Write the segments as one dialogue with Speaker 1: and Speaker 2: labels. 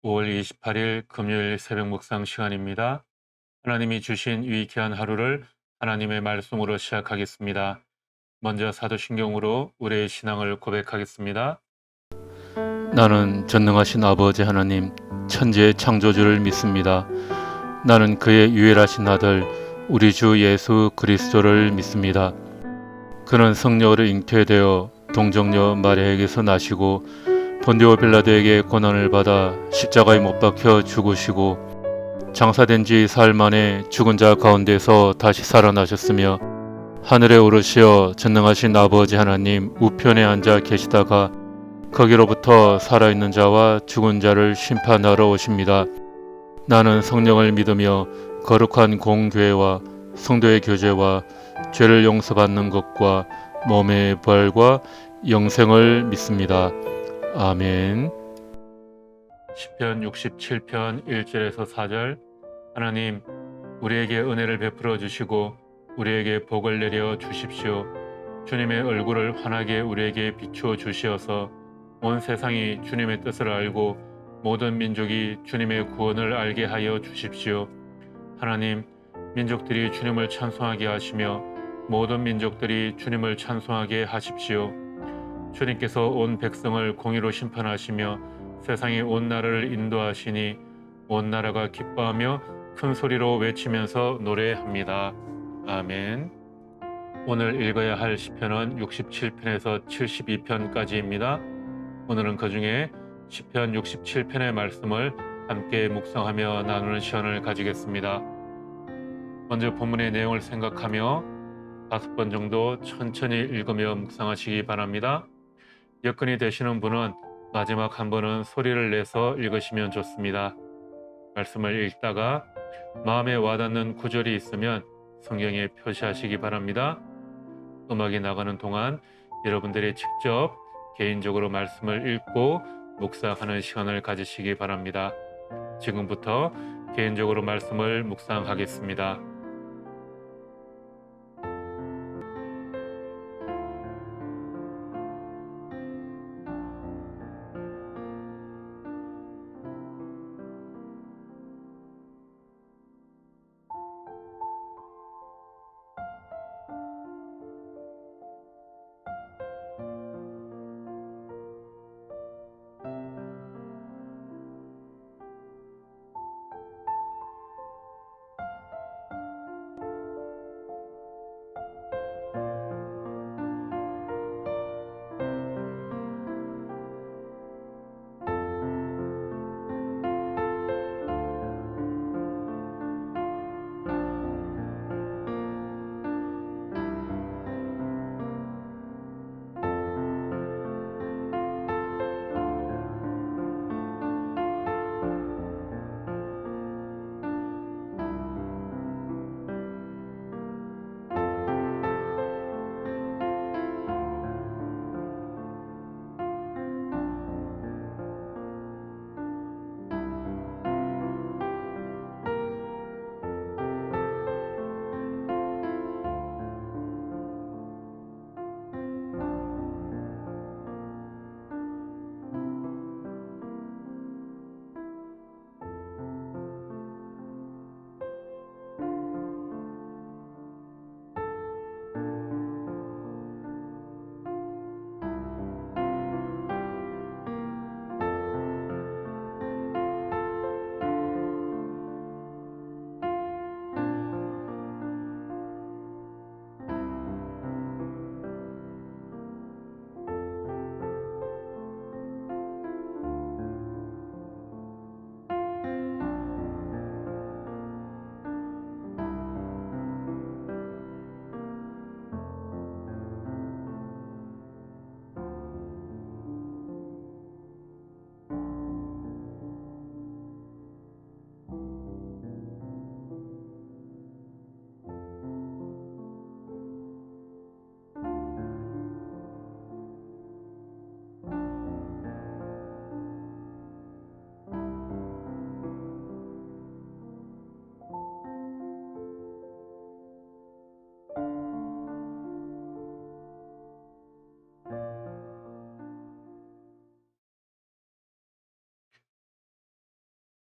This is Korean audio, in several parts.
Speaker 1: 5월 28일 금요일 새벽 묵상 시간입니다. 하나님이 주신 유익한 하루를 하나님의 말씀으로 시작하겠습니다. 먼저 사도신경으로 우리의 신앙을 고백하겠습니다. 나는 전능하신 아버지 하나님, 천지의 창조주를 믿습니다. 나는 그의 유일하신 아들, 우리 주 예수 그리스도를 믿습니다. 그는 성령으로 잉태되어 동정녀 마리아에게서 나시고 본디오 빌라도에게 고난을 받아 십자가에 못 박혀 죽으시고 장사된 지 사흘 만에 죽은 자 가운데서 다시 살아나셨으며 하늘에 오르시어 전능하신 아버지 하나님 우편에 앉아 계시다가 거기로부터 살아있는 자와 죽은 자를 심판하러 오십니다. 나는 성령을 믿으며 거룩한 공교회와 성도의 교제와 죄를 용서받는 것과 몸의 부활과 영생을 믿습니다. 아멘. 시편 67편 1절에서 4절. 하나님, 우리에게 은혜를 베풀어 주시고 우리에게 복을 내려 주십시오. 주님의 얼굴을 환하게 우리에게 비추어 주시어서 온 세상이 주님의 뜻을 알고 모든 민족이 주님의 구원을 알게 하여 주십시오. 하나님, 민족들이 주님을 찬송하게 하시며 모든 민족들이 주님을 찬송하게 하십시오. 주님께서 온 백성을 공의로 심판하시며 세상의 온 나라를 인도하시니 온 나라가 기뻐하며 큰 소리로 외치면서 노래합니다. 아멘. 오늘 읽어야 할 시편은 67편에서 72편까지입니다. 오늘은 그중에 시편 67편의 말씀을 함께 묵상하며 나누는 시간을 가지겠습니다. 먼저 본문의 내용을 생각하며 5번 정도 천천히 읽으며 묵상하시기 바랍니다. 여건이 되시는 분은 마지막 한 번은 소리를 내서 읽으시면 좋습니다. 말씀을 읽다가 마음에 와닿는 구절이 있으면 성경에 표시하시기 바랍니다. 음악이 나가는 동안 여러분들이 직접 개인적으로 말씀을 읽고 묵상하는 시간을 가지시기 바랍니다. 지금부터 개인적으로 말씀을 묵상하겠습니다.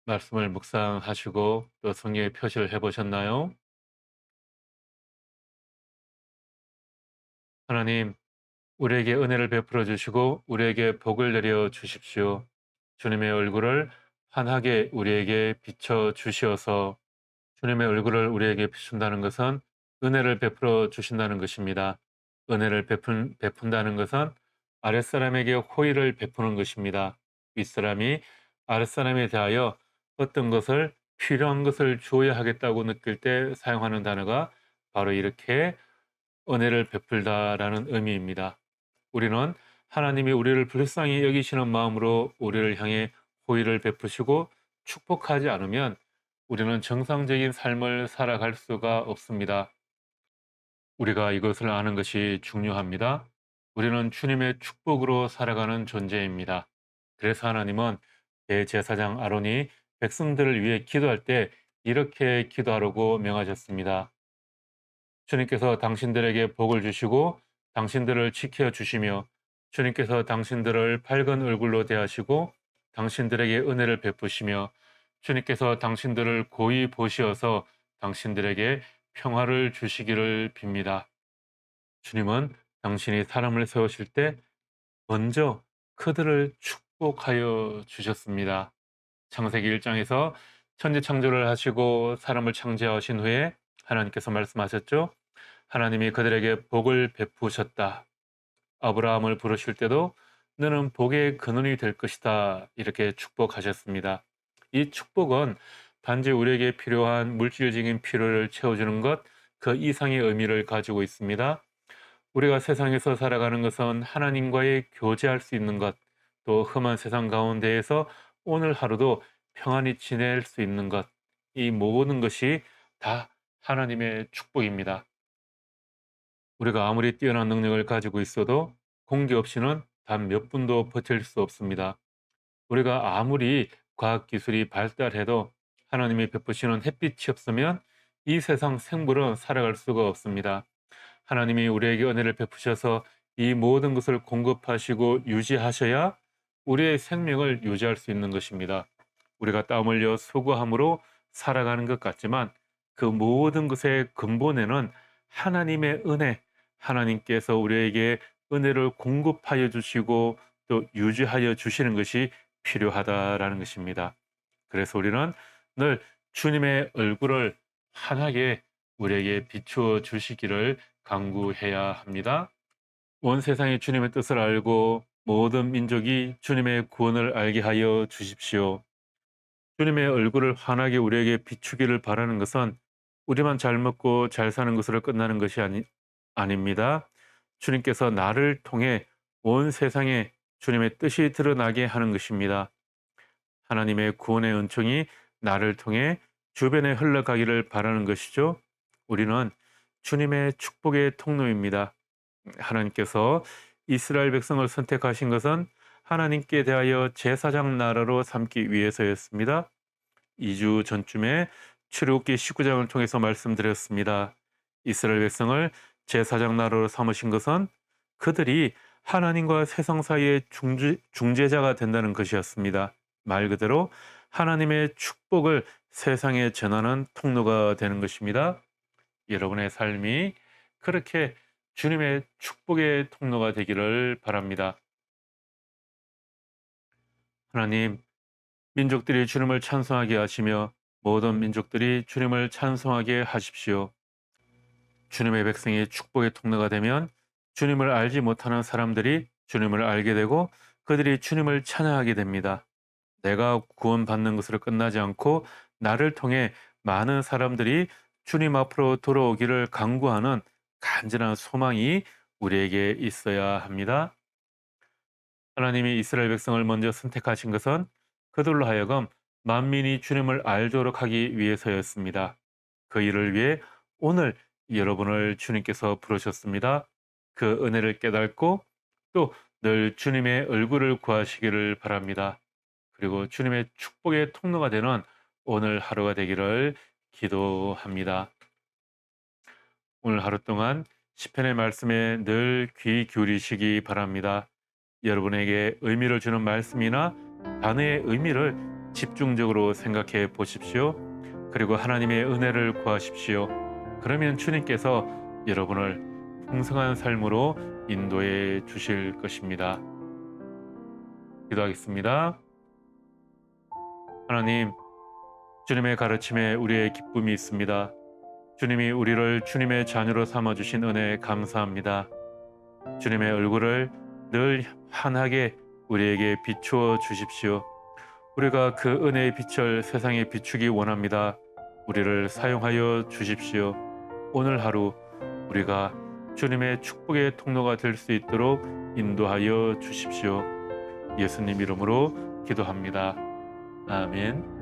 Speaker 1: 말씀을 묵상하시고 또 성경에 표시를 해 보셨나요? 하나님, 우리에게 은혜를 베풀어 주시고 우리에게 복을 내려 주십시오. 주님의 얼굴을 환하게 우리에게 비춰 주시어서 주님의 얼굴을 우리에게 비춘다는 것은 은혜를 베풀어 주신다는 것입니다. 은혜를 베푼다는 것은 아랫사람에게 호의를 베푸는 것입니다. 윗사람이 아랫사람에 대하여 어떤 것을 필요한 것을 주어야 하겠다고 느낄 때 사용하는 단어가 바로 이렇게 은혜를 베풀다라는 의미입니다. 우리는 하나님이 우리를 불쌍히 여기시는 마음으로 우리를 향해 호의를 베푸시고 축복하지 않으면 우리는 정상적인 삶을 살아갈 수가 없습니다. 우리가 이것을 아는 것이 중요합니다. 우리는 주님의 축복으로 살아가는 존재입니다. 그래서 하나님은 대제사장 아론이 백성들을 위해 기도할 때 이렇게 기도하라고 명하셨습니다. 주님께서 당신들에게 복을 주시고 당신들을 지켜 주시며 주님께서 당신들을 밝은 얼굴로 대하시고 당신들에게 은혜를 베푸시며 주님께서 당신들을 고이 보시어서 당신들에게 평화를 주시기를 빕니다. 주님은 당신이 사람을 세우실 때 먼저 그들을 축복하여 주셨습니다. 창세기 1장에서 천지 창조를 하시고 사람을 창조하신 후에 하나님께서 말씀하셨죠. 하나님이 그들에게 복을 베푸셨다. 아브라함을 부르실 때도 너는 복의 근원이 될 것이다. 이렇게 축복하셨습니다. 이 축복은 단지 우리에게 필요한 물질적인 필요를 채워주는 것, 그 이상의 의미를 가지고 있습니다. 우리가 세상에서 살아가는 것은 하나님과의 교제할 수 있는 것, 또 험한 세상 가운데에서 오늘 하루도 평안히 지낼 수 있는 것, 이 모든 것이 다 하나님의 축복입니다. 우리가 아무리 뛰어난 능력을 가지고 있어도 공기 없이는 단 몇 분도 버틸 수 없습니다. 우리가 아무리 과학기술이 발달해도 하나님이 베푸시는 햇빛이 없으면 이 세상 생물은 살아갈 수가 없습니다. 하나님이 우리에게 은혜를 베푸셔서 이 모든 것을 공급하시고 유지하셔야 우리의 생명을 유지할 수 있는 것입니다. 우리가 땀 흘려 수고함으로 살아가는 것 같지만 그 모든 것의 근본에는 하나님의 은혜, 하나님께서 우리에게 은혜를 공급하여 주시고 또 유지하여 주시는 것이 필요하다라는 것입니다. 그래서 우리는 늘 주님의 얼굴을 환하게 우리에게 비추어 주시기를 간구해야 합니다. 온 세상이 주님의 뜻을 알고 모든 민족이 주님의 구원을 알게 하여 주십시오. 주님의 얼굴을 환하게 우리에게 비추기를 바라는 것은 우리만 잘 먹고 잘 사는 것으로 끝나는 것이 아닙니다. 주님께서 나를 통해 온 세상에 주님의 뜻이 드러나게 하는 것입니다. 하나님의 구원의 은총이 나를 통해 주변에 흘러가기를 바라는 것이죠. 우리는 주님의 축복의 통로입니다. 하나님께서 이스라엘 백성을 선택하신 것은 하나님께 대하여 제사장 나라로 삼기 위해서였습니다. 2주 전쯤에 출애굽기 19장을 통해서 말씀드렸습니다. 이스라엘 백성을 제사장 나라로 삼으신 것은 그들이 하나님과 세상 사이의 중재자가 된다는 것이었습니다. 말 그대로 하나님의 축복을 세상에 전하는 통로가 되는 것입니다. 여러분의 삶이 그렇게 주님의 축복의 통로가 되기를 바랍니다. 하나님, 민족들이 주님을 찬송하게 하시며 모든 민족들이 주님을 찬송하게 하십시오. 주님의 백성이 축복의 통로가 되면 주님을 알지 못하는 사람들이 주님을 알게 되고 그들이 주님을 찬양하게 됩니다. 내가 구원받는 것으로 끝나지 않고 나를 통해 많은 사람들이 주님 앞으로 돌아오기를 간구하는 간절한 소망이 우리에게 있어야 합니다. 하나님이 이스라엘 백성을 먼저 선택하신 것은 그들로 하여금 만민이 주님을 알도록 하기 위해서였습니다. 그 일을 위해 오늘 여러분을 주님께서 부르셨습니다. 그 은혜를 깨닫고 또 늘 주님의 얼굴을 구하시기를 바랍니다. 그리고 주님의 축복의 통로가 되는 오늘 하루가 되기를 기도합니다. 오늘 하루 동안 시편의 말씀에 늘 귀 기울이시기 바랍니다. 여러분에게 의미를 주는 말씀이나 단어의 의미를 집중적으로 생각해 보십시오. 그리고 하나님의 은혜를 구하십시오. 그러면 주님께서 여러분을 풍성한 삶으로 인도해 주실 것입니다. 기도하겠습니다. 하나님, 주님의 가르침에 우리의 기쁨이 있습니다. 주님이 우리를 주님의 자녀로 삼아주신 은혜에 감사합니다. 주님의 얼굴을 늘 환하게 우리에게 비추어 주십시오. 우리가 그 은혜의 빛을 세상에 비추기 원합니다. 우리를 사용하여 주십시오. 오늘 하루 우리가 주님의 축복의 통로가 될 수 있도록 인도하여 주십시오. 예수님 이름으로 기도합니다. 아멘.